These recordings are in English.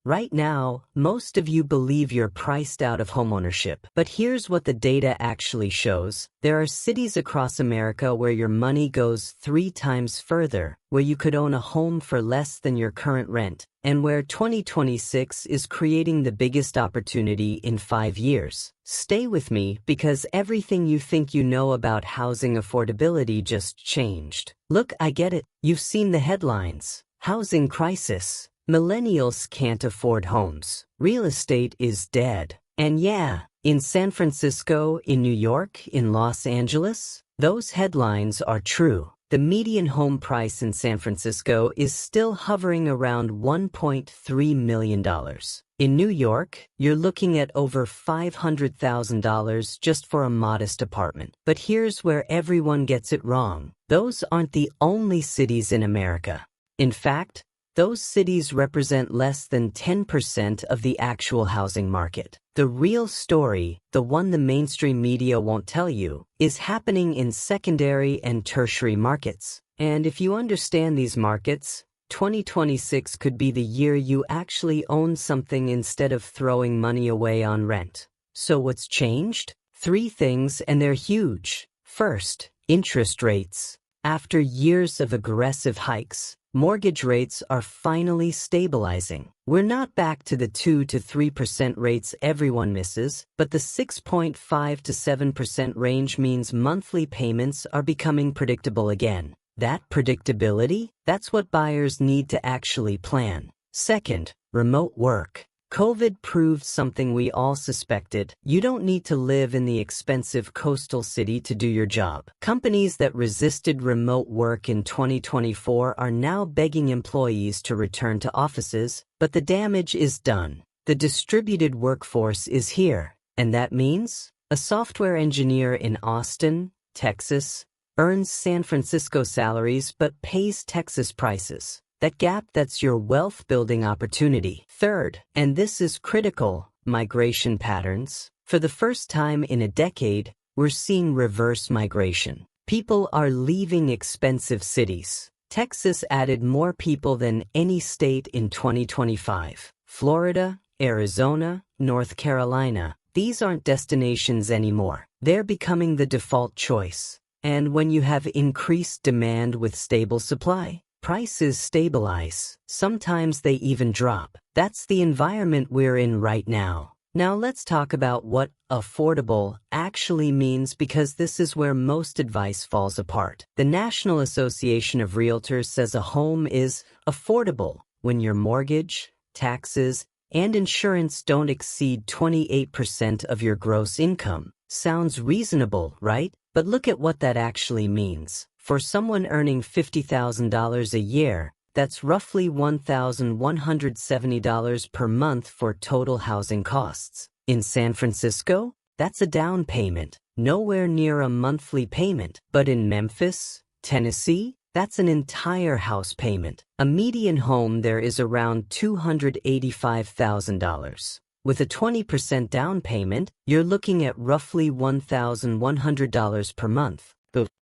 Right now, most of you believe you're priced out of homeownership. But here's what the data actually shows. There are cities across America where your money goes 3 times further, where you could own a home for less than your current rent, and where 2026 is creating the biggest opportunity in 5 years. Stay with me because everything you think you know about housing affordability just changed. Look, I get it. You've seen the headlines. Housing crisis. Millennials can't afford homes. Real estate is dead. And yeah, in San Francisco, in New York, in Los Angeles, those headlines are true. The median home price in San Francisco is still hovering around $1.3 million. In New York, you're looking at over $500,000 just for a modest apartment. But here's where everyone gets it wrong. Those aren't the only cities in America. In fact, those cities represent less than 10% of the actual housing market. The real story, the one the mainstream media won't tell you, is happening in secondary and tertiary markets. And if you understand these markets, 2026 could be the year you actually own something instead of throwing money away on rent. So what's changed? 3 things, and they're huge. First, interest rates. After years of aggressive hikes, mortgage rates are finally stabilizing. We're not back to the 2 to 3% rates everyone misses, but the 6.5 to 7% range means monthly payments are becoming predictable again. That predictability, that's what buyers need to actually plan. Second, remote work. COVID proved something we all suspected. You don't need to live in the expensive coastal city to do your job. Companies that resisted remote work in 2024 are now begging employees to return to offices, but the damage is done. The distributed workforce is here, and that means a software engineer in Austin, Texas, earns San Francisco salaries but pays Texas prices. That gap, that's your wealth-building opportunity. Third, and this is critical, migration patterns. For the first time in a decade, we're seeing reverse migration. People are leaving expensive cities. Texas added more people than any state in 2025. Florida, Arizona, North Carolina, these aren't destinations anymore. They're becoming the default choice. And when you have increased demand with stable supply, prices stabilize. Sometimes they even drop. That's the environment we're in right now. Now let's talk about what affordable actually means, because this is where most advice falls apart. The National Association of Realtors says a home is affordable when your mortgage, taxes, and insurance don't exceed 28% of your gross income. Sounds reasonable, right? But look at what that actually means. For someone earning $50,000 a year, that's roughly $1,170 per month for total housing costs. In San Francisco, that's a down payment, nowhere near a monthly payment. But in Memphis, Tennessee, that's an entire house payment. A median home there is around $285,000. With a 20% down payment, you're looking at roughly $1,100 per month.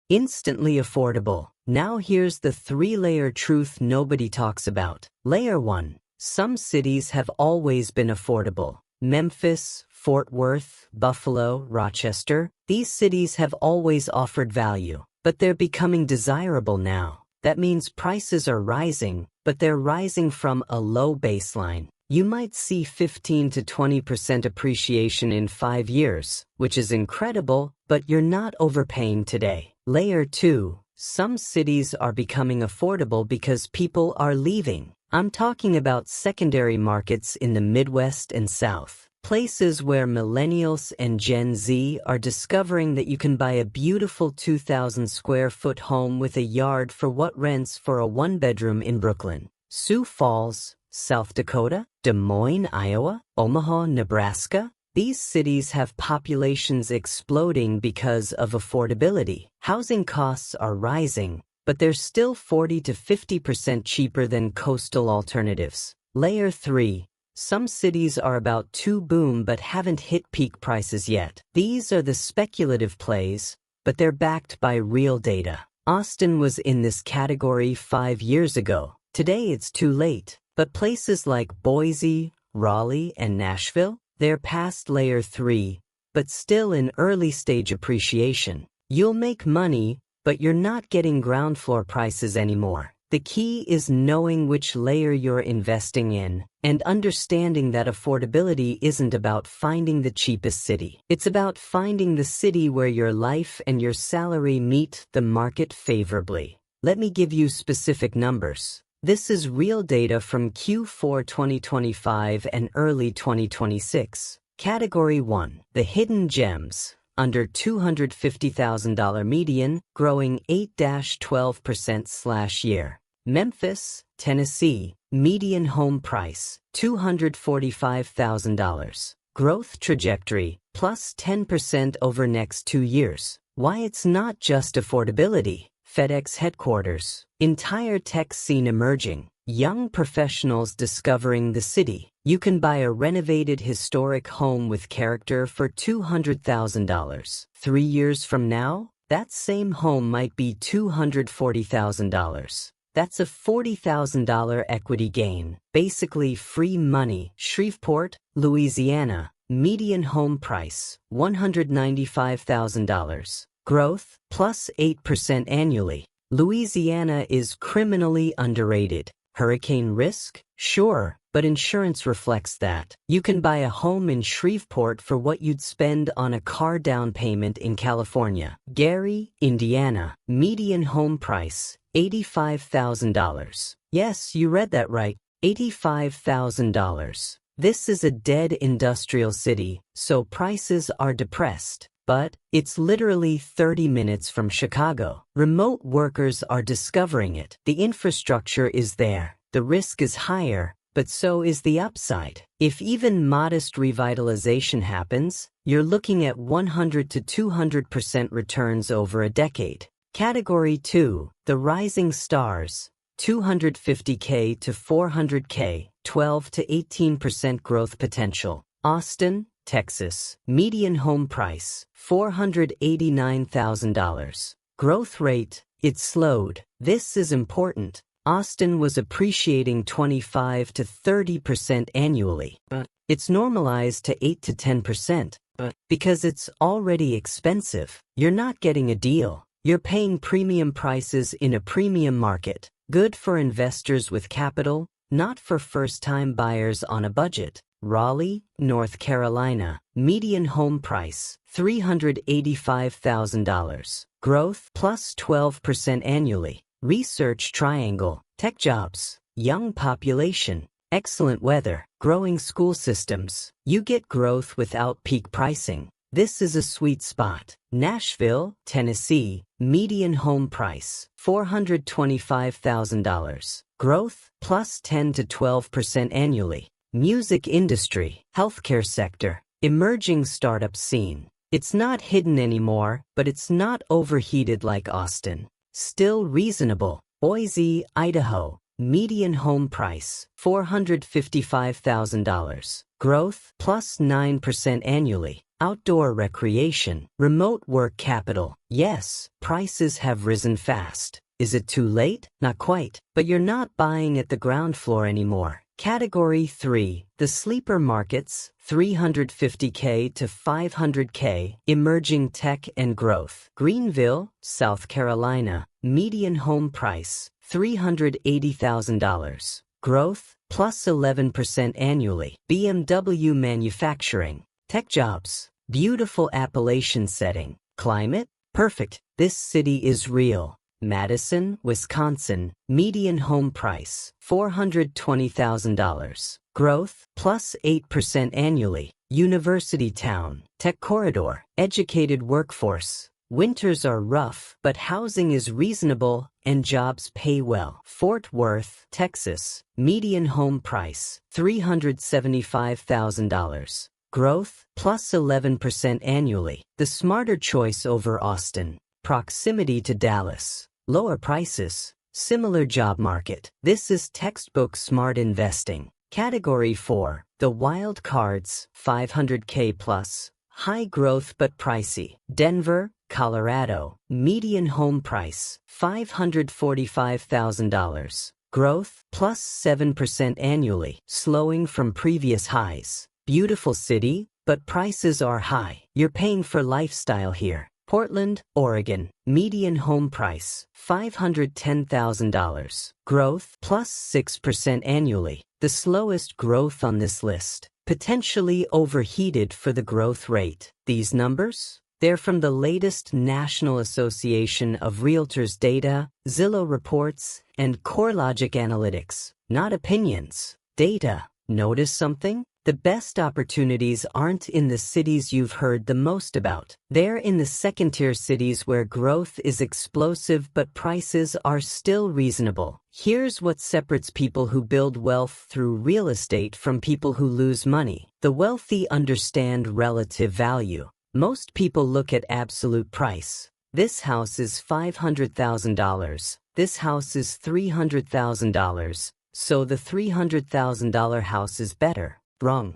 Instantly affordable. Now here's the 3-layer truth nobody talks about. Layer 1. Some cities have always been affordable. Memphis, Fort Worth, Buffalo, Rochester. These cities have always offered value, but they're becoming desirable now. That means prices are rising, but they're rising from a low baseline. You might see 15 to 20% appreciation in 5 years, which is incredible, but you're not overpaying today. Layer 2. Some cities are becoming affordable because people are leaving. I'm talking about secondary markets in the Midwest and South. Places where millennials and Gen Z are discovering that you can buy a beautiful 2,000 square foot home with a yard for what rents for a 1-bedroom in Brooklyn, Sioux Falls, South Dakota, Des Moines, Iowa, Omaha, Nebraska. These cities have populations exploding because of affordability. Housing costs are rising, but they're still 40 to 50% cheaper than coastal alternatives. Layer 3. Some cities are about to boom but haven't hit peak prices yet. These are the speculative plays, but they're backed by real data. Austin was in this category 5 years ago. Today it's too late. But places like Boise, Raleigh, and Nashville, they're past layer 3, but still in early stage appreciation. You'll make money, but you're not getting ground floor prices anymore. The key is knowing which layer you're investing in and understanding that affordability isn't about finding the cheapest city. It's about finding the city where your life and your salary meet the market favorably. Let me give you specific numbers. This is real data from Q4 2025 and early 2026. Category 1. The hidden gems. Under $250,000 median, growing 8-12%/year. Memphis, Tennessee, median home price, $245,000. Growth trajectory, plus 10% over next 2 years. Why it's not just affordability. FedEx headquarters. Entire tech scene emerging. Young professionals discovering the city. You can buy a renovated historic home with character for $200,000. 3 years from now, that same home might be $240,000. That's a $40,000 equity gain. Basically free money. Shreveport, Louisiana. Median home price, $195,000. Growth, plus 8% annually. Louisiana is criminally underrated. Hurricane risk? Sure, but insurance reflects that. You can buy a home in Shreveport for what you'd spend on a car down payment in California. Gary, Indiana. Median home price, $85,000. Yes, you read that right. $85,000. This is a dead industrial city, so prices are depressed. But it's literally 30 minutes from Chicago. Remote workers are discovering it. The infrastructure is there. The risk is higher, but so is the upside. If even modest revitalization happens, you're looking at 100 to 200% returns over a decade. Category 2, the rising stars, $250K to $400K, 12 to 18% growth potential. Austin, Texas. Median home price, $489,000. Growth rate, it slowed. This is important. Austin was appreciating 25 to 30% annually, but it's normalized to 8 to 10%. But because it's already expensive, you're not getting a deal. You're paying premium prices in a premium market. Good for investors with capital, not for first-time buyers on a budget. Raleigh, North Carolina. Median home price, $385,000. Growth, plus 12% annually. Research triangle. Tech jobs. Young population. Excellent weather. Growing school systems. You get growth without peak pricing. This is a sweet spot. Nashville, Tennessee. Median home price, $425,000. Growth, plus 10 to 12% annually. Music industry, healthcare sector, emerging startup scene. It's not hidden anymore, but it's not overheated like Austin. Still reasonable. Boise, Idaho. Median home price, $455,000. Growth, plus 9% annually. Outdoor recreation, remote work capital. Yes, prices have risen fast. Is it too late? Not quite, but you're not buying at the ground floor anymore. Category 3, the sleeper markets, $350K to $500K, emerging tech and growth. Greenville, South Carolina. Median home price, $380,000. Growth, plus 11% annually. BMW manufacturing. Tech jobs. Beautiful Appalachian setting. Climate? Perfect. This city is real. Madison, Wisconsin. Median home price, $420,000. Growth, plus 8% annually. University town. Tech corridor. Educated workforce. Winters are rough, but housing is reasonable and jobs pay well. Fort Worth, Texas. Median home price, $375,000. Growth, plus 11% annually. The smarter choice over Austin. Proximity to Dallas. Lower prices. Similar job market. This is textbook smart investing. Category 4. The wild cards, $500K plus. High growth but pricey. Denver, Colorado. Median home price, $545,000. Growth, plus 7% annually, slowing from previous highs. Beautiful city, but prices are high. You're paying for lifestyle here. Portland, Oregon. Median home price, $510,000. Growth, plus 6% annually. The slowest growth on this list. Potentially overheated for the growth rate. These numbers? They're from the latest National Association of Realtors data, Zillow reports, and CoreLogic analytics. Not opinions. Data. Notice something? The best opportunities aren't in the cities you've heard the most about. They're in the second-tier cities where growth is explosive but prices are still reasonable. Here's what separates people who build wealth through real estate from people who lose money. The wealthy understand relative value. Most people look at absolute price. This house is $500,000. This house is $300,000. So the $300,000 house is better. Wrong.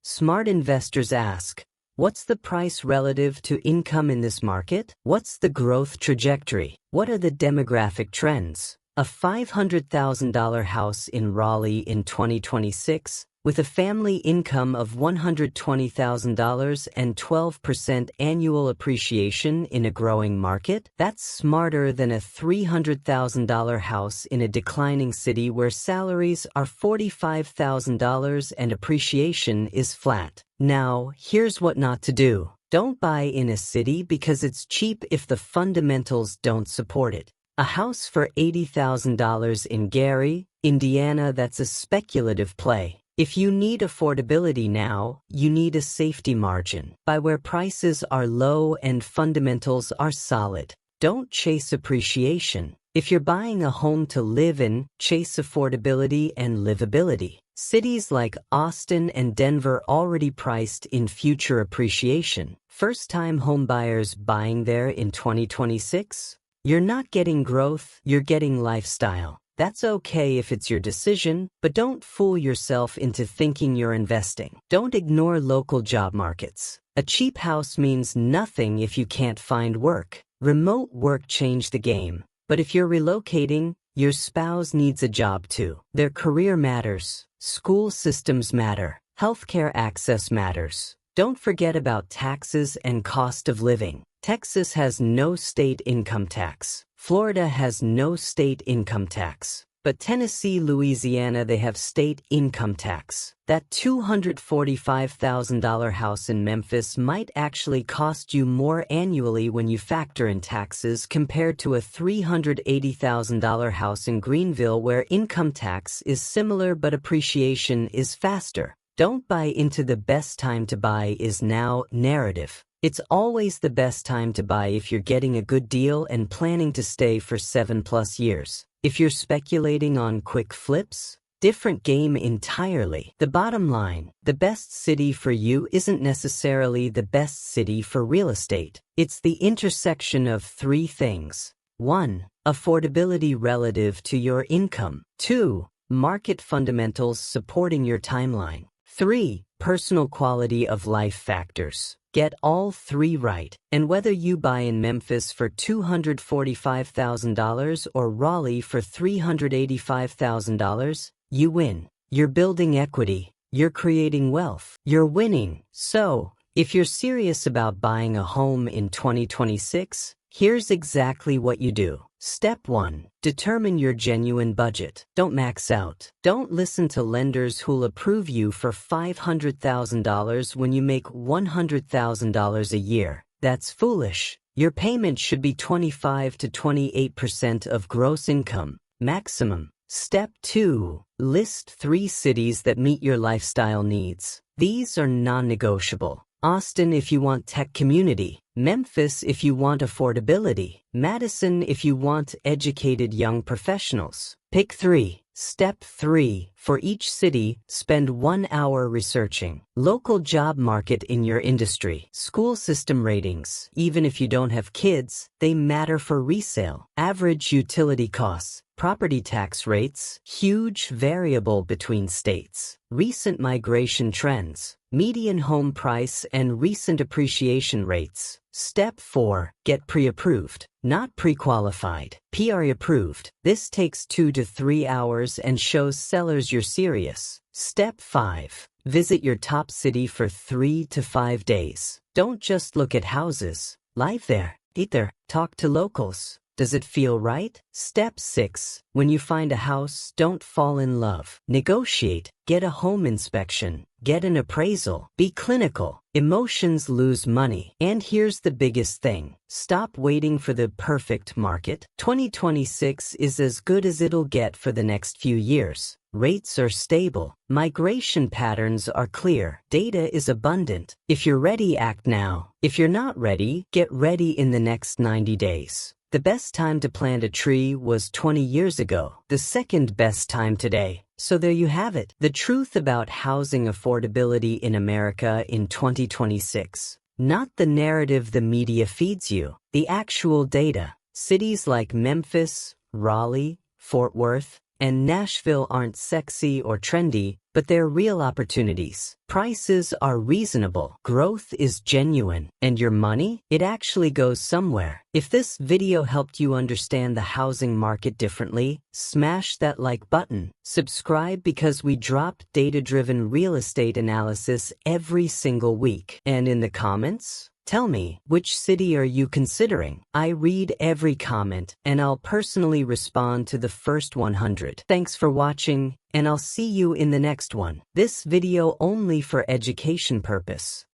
Smart investors ask, what's the price relative to income in this market? What's the growth trajectory? What are the demographic trends? A $500,000 house in Raleigh in 2026, with a family income of $120,000 and 12% annual appreciation in a growing market? That's smarter than a $300,000 house in a declining city where salaries are $45,000 and appreciation is flat. Now, here's what not to do. Don't buy in a city because it's cheap if the fundamentals don't support it. A house for $80,000 in Gary, Indiana, that's a speculative play. If you need affordability now, you need a safety margin. Buy where prices are low and fundamentals are solid. Don't chase appreciation. If you're buying a home to live in, chase affordability and livability. Cities like Austin and Denver already priced in future appreciation. First-time homebuyers buying there in 2026? You're not getting growth, you're getting lifestyle. That's okay if it's your decision, but don't fool yourself into thinking you're investing. Don't ignore local job markets. A cheap house means nothing if you can't find work. Remote work changed the game, but if you're relocating, your spouse needs a job too. Their career matters. School systems matter. Healthcare access matters. Don't forget about taxes and cost of living. Texas has no state income tax. Florida has no state income tax. But Tennessee, Louisiana, they have state income tax. That $245,000 house in Memphis might actually cost you more annually when you factor in taxes compared to a $380,000 house in Greenville where income tax is similar but appreciation is faster. Don't buy into the best time to buy is now narrative. It's always the best time to buy if you're getting a good deal and planning to stay for 7+ years. If you're speculating on quick flips, different game entirely. The bottom line, the best city for you isn't necessarily the best city for real estate. It's the intersection of three things. 1. Affordability relative to your income. 2. Market fundamentals supporting your timeline. 3. Personal quality of life factors. Get all three right, and whether you buy in Memphis for $245,000 or Raleigh for $385,000, you win. You're building equity. You're creating wealth. You're winning. So, if you're serious about buying a home in 2026, here's exactly what you do. Step 1. Determine your genuine budget. Don't max out. Don't listen to lenders who'll approve you for $500,000 when you make $100,000 a year. That's foolish. Your payment should be 25 to 28% of gross income, maximum. Step 2. List 3 cities that meet your lifestyle needs. These are non-negotiable. Austin if you want tech community. Memphis if you want affordability. Madison if you want educated young professionals. Pick 3. Step 3. For each city, spend 1 hour researching. Local job market in your industry. School system ratings. Even if you don't have kids, they matter for resale. Average utility costs. Property tax rates, huge variable between states. Recent migration trends, median home price and recent appreciation rates. Step 4. Get pre-approved, not pre-qualified. Pre-approved. This takes 2 to 3 hours and shows sellers you're serious. Step 5. Visit your top city for 3 to 5 days. Don't just look at houses. Live there, eat there, talk to locals. Does it feel right? Step 6. When you find a house, don't fall in love. Negotiate. Get a home inspection. Get an appraisal. Be clinical. Emotions lose money. And here's the biggest thing. Stop waiting for the perfect market. 2026 is as good as it'll get for the next few years. Rates are stable. Migration patterns are clear. Data is abundant. If you're ready, act now. If you're not ready, get ready in the next 90 days. The best time to plant a tree was 20 years ago. The second best time today. So there you have it. The truth about housing affordability in America in 2026. Not the narrative the media feeds you. The actual data. Cities like Memphis, Raleigh, Fort Worth, and Nashville aren't sexy or trendy, but they're real opportunities. Prices are reasonable. Growth is genuine. And your money? It actually goes somewhere. If this video helped you understand the housing market differently, smash that like button. Subscribe because we drop data-driven real estate analysis every single week. And in the comments, tell me, which city are you considering? I read every comment, and I'll personally respond to the first 100. Thanks for watching, and I'll see you in the next one. This video only for education purpose.